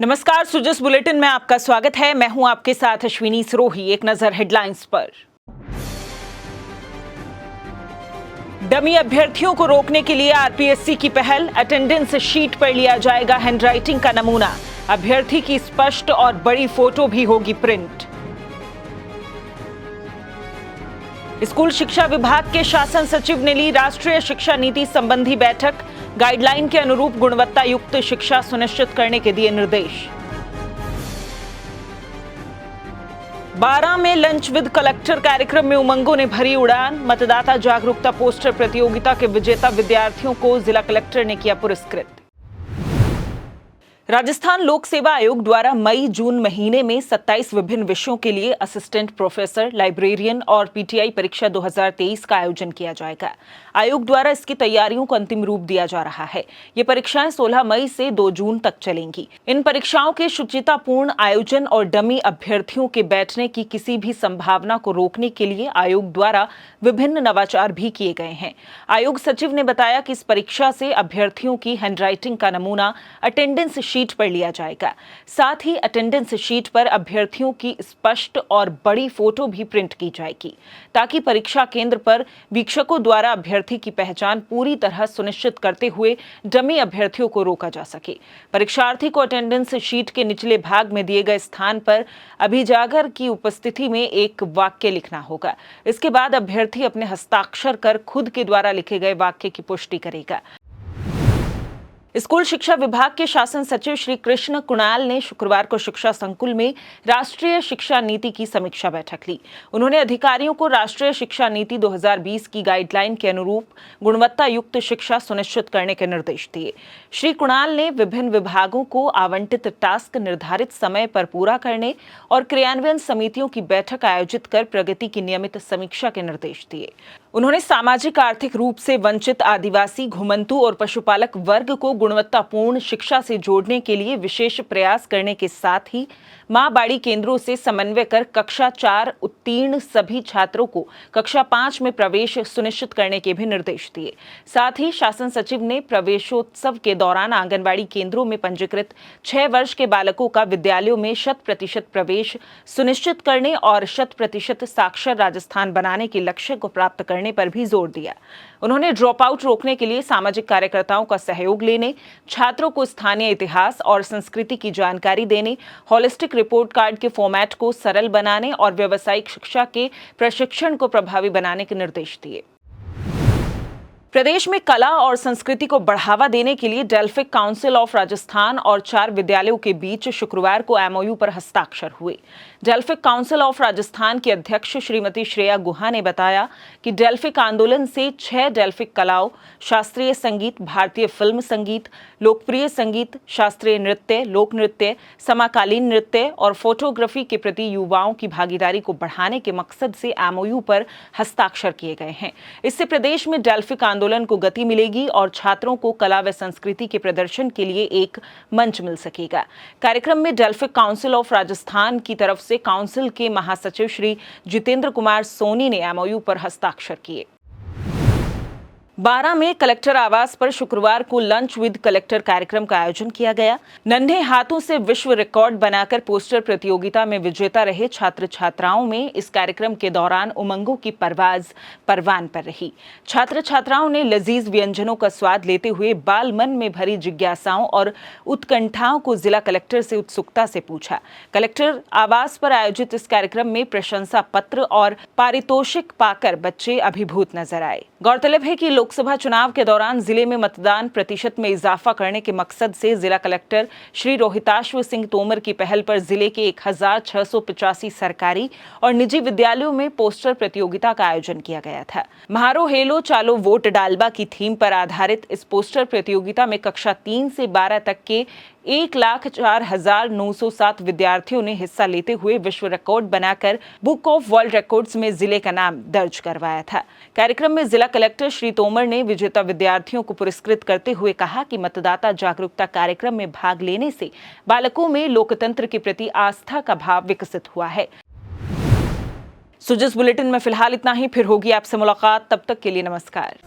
नमस्कार, सुजस बुलेटिन में आपका स्वागत है। मैं हूं आपके साथ अश्विनी सरोही। एक नजर हेडलाइंस पर। डमी अभ्यर्थियों को रोकने के लिए आरपीएससी की पहल। अटेंडेंस शीट पर लिया जाएगा हैंडराइटिंग का नमूना। अभ्यर्थी की स्पष्ट और बड़ी फोटो भी होगी प्रिंट। स्कूल शिक्षा विभाग के शासन सचिव ने ली राष्ट्रीय शिक्षा नीति संबंधी बैठक। गाइडलाइन के अनुरूप गुणवत्ता युक्त शिक्षा सुनिश्चित करने के दिए निर्देश। 12 में लंच विद कलेक्टर कार्यक्रम में उमंगों ने भरी उड़ान। मतदाता जागरूकता पोस्टर प्रतियोगिता के विजेता विद्यार्थियों को जिला कलेक्टर ने किया पुरस्कृत। राजस्थान लोक सेवा आयोग द्वारा मई जून महीने में 27 विभिन्न विषयों के लिए असिस्टेंट प्रोफेसर, लाइब्रेरियन और पीटीआई परीक्षा 2023 का आयोजन किया जाएगा। आयोग द्वारा इसकी तैयारियों को अंतिम रूप दिया जा रहा है। ये परीक्षाएं 16 मई से 2 जून तक चलेंगी। इन परीक्षाओं के शुचितापूर्ण आयोजन और डमी अभ्यर्थियों के बैठने की किसी भी संभावना को रोकने के लिए आयोग द्वारा विभिन्न नवाचार भी किए गए हैं। आयोग सचिव ने बताया कि इस परीक्षा से अभ्यर्थियों की हैंडराइटिंग का नमूना अटेंडेंस शीट पर लिया जाएगा। साथ ही अटेंडेंस शीट पर अभ्यर्थियों की स्पष्ट और बड़ी फोटो भी प्रिंट की जाएगी, ताकि परीक्षा केंद्र पर वीक्षकों द्वारा अभ्यर्थी की पहचान पूरी तरह सुनिश्चित करते हुए डमी अभ्यर्थियों को रोका जा सके। परीक्षार्थी को अटेंडेंस शीट के निचले भाग में दिए गए स्थान पर अभिजागर की उपस्थिति में एक वाक्य लिखना होगा। इसके बाद अभ्यर्थी अपने हस्ताक्षर कर खुद के द्वारा लिखे गए वाक्य की पुष्टि करेगा। स्कूल शिक्षा विभाग के शासन सचिव श्री कृष्ण कुणाल ने शुक्रवार को शिक्षा संकुल में राष्ट्रीय शिक्षा नीति की समीक्षा बैठक ली। उन्होंने अधिकारियों को राष्ट्रीय शिक्षा नीति 2020 की गाइडलाइन के अनुरूप गुणवत्ता युक्त शिक्षा सुनिश्चित करने के निर्देश दिए। श्री कुणाल ने विभिन्न विभागों को आवंटित टास्क निर्धारित समय पर पूरा करने और क्रियान्वयन समितियों की बैठक आयोजित कर प्रगति की नियमित समीक्षा के निर्देश दिए। उन्होंने सामाजिक आर्थिक रूप से वंचित आदिवासी, घुमंतु और पशुपालक वर्ग को गुणवत्तापूर्ण शिक्षा से जोड़ने के लिए विशेष प्रयास करने के साथ ही मां बाड़ी केंद्रों से समन्वय कर कक्षा 4 उत्तीर्ण सभी छात्रों को कक्षा 5 में प्रवेश सुनिश्चित करने के भी निर्देश दिए। साथ ही शासन सचिव ने प्रवेशोत्सव के दौरान आंगनबाड़ी केंद्रों में पंजीकृत 6 वर्ष के बालकों का विद्यालयों में 100% प्रवेश सुनिश्चित करने और 100% साक्षर राजस्थान बनाने के लक्ष्य को प्राप्त करने पर भी जोर दिया। उन्होंने ड्रॉप आउट रोकने के लिए सामाजिक कार्यकर्ताओं का सहयोग लेने, छात्रों को स्थानीय इतिहास और संस्कृति की जानकारी देने, होलिस्टिक रिपोर्ट कार्ड के फॉर्मेट को सरल बनाने और व्यावसायिक शिक्षा के प्रशिक्षण को प्रभावी बनाने के निर्देश दिए। प्रदेश में कला और संस्कृति को बढ़ावा देने के लिए डेल्फिक काउंसिल ऑफ राजस्थान और 4 विद्यालयों के बीच शुक्रवार को एमओयू पर हस्ताक्षर हुए। डेल्फिक काउंसिल ऑफ राजस्थान की अध्यक्ष श्रीमती श्रेया गुहा ने बताया कि डेल्फिक आंदोलन से 6 डेल्फिक कलाओं, शास्त्रीय संगीत, भारतीय फिल्म संगीत, लोकप्रिय संगीत, शास्त्रीय नृत्य, लोक नृत्य, समकालीन नृत्य और फोटोग्राफी के प्रति युवाओं की भागीदारी को बढ़ाने के मकसद से एमओयू पर हस्ताक्षर किए गए हैं। इससे प्रदेश में डेल्फिक आंदोलन को गति मिलेगी और छात्रों को कला व संस्कृति के प्रदर्शन के लिए एक मंच मिल सकेगा। कार्यक्रम में डेल्फिक काउंसिल ऑफ राजस्थान की तरफ से काउंसिल के महासचिव श्री जितेंद्र कुमार सोनी ने एमओयू पर हस्ताक्षर किए। 12 में कलेक्टर आवास पर शुक्रवार को लंच विद कलेक्टर कार्यक्रम का आयोजन किया गया। नन्हे हाथों से विश्व रिकॉर्ड बनाकर पोस्टर प्रतियोगिता में विजेता रहे छात्र छात्राओं में इस कार्यक्रम के दौरान उमंगों की परवाज परवान पर रही। छात्र छात्राओं ने लजीज व्यंजनों का स्वाद लेते हुए बाल मन में भरी जिज्ञासाओं और उत्कंठाओं को जिला कलेक्टर से उत्सुकता से पूछा। कलेक्टर आवास पर आयोजित इस कार्यक्रम में प्रशंसा पत्र और पारितोषिक पाकर बच्चे अभिभूत नजर आए। गौरतलब है कि लोकसभा चुनाव के दौरान जिले में मतदान प्रतिशत में इजाफा करने के मकसद से जिला कलेक्टर श्री रोहिताश्व सिंह तोमर की पहल पर जिले के 1685 सरकारी और निजी विद्यालयों में पोस्टर प्रतियोगिता का आयोजन किया गया था। म्हारो हेलो चालो वोट डालबा की थीम पर आधारित इस पोस्टर प्रतियोगिता में कक्षा 3 से 12 तक के 1,04,907 विद्यार्थियों ने हिस्सा लेते हुए विश्व रिकॉर्ड बनाकर बुक ऑफ वर्ल्ड रिकॉर्ड्स में जिले का नाम दर्ज करवाया था। कार्यक्रम में जिला कलेक्टर श्री तोमर ने विजेता विद्यार्थियों को पुरस्कृत करते हुए कहा कि मतदाता जागरूकता कार्यक्रम में भाग लेने से बालकों में लोकतंत्र के प्रति आस्था का भाव विकसित हुआ है। सुजस बुलेटिन में फिलहाल इतना ही, फिर होगी आपसे मुलाकात, तब तक के लिए नमस्कार।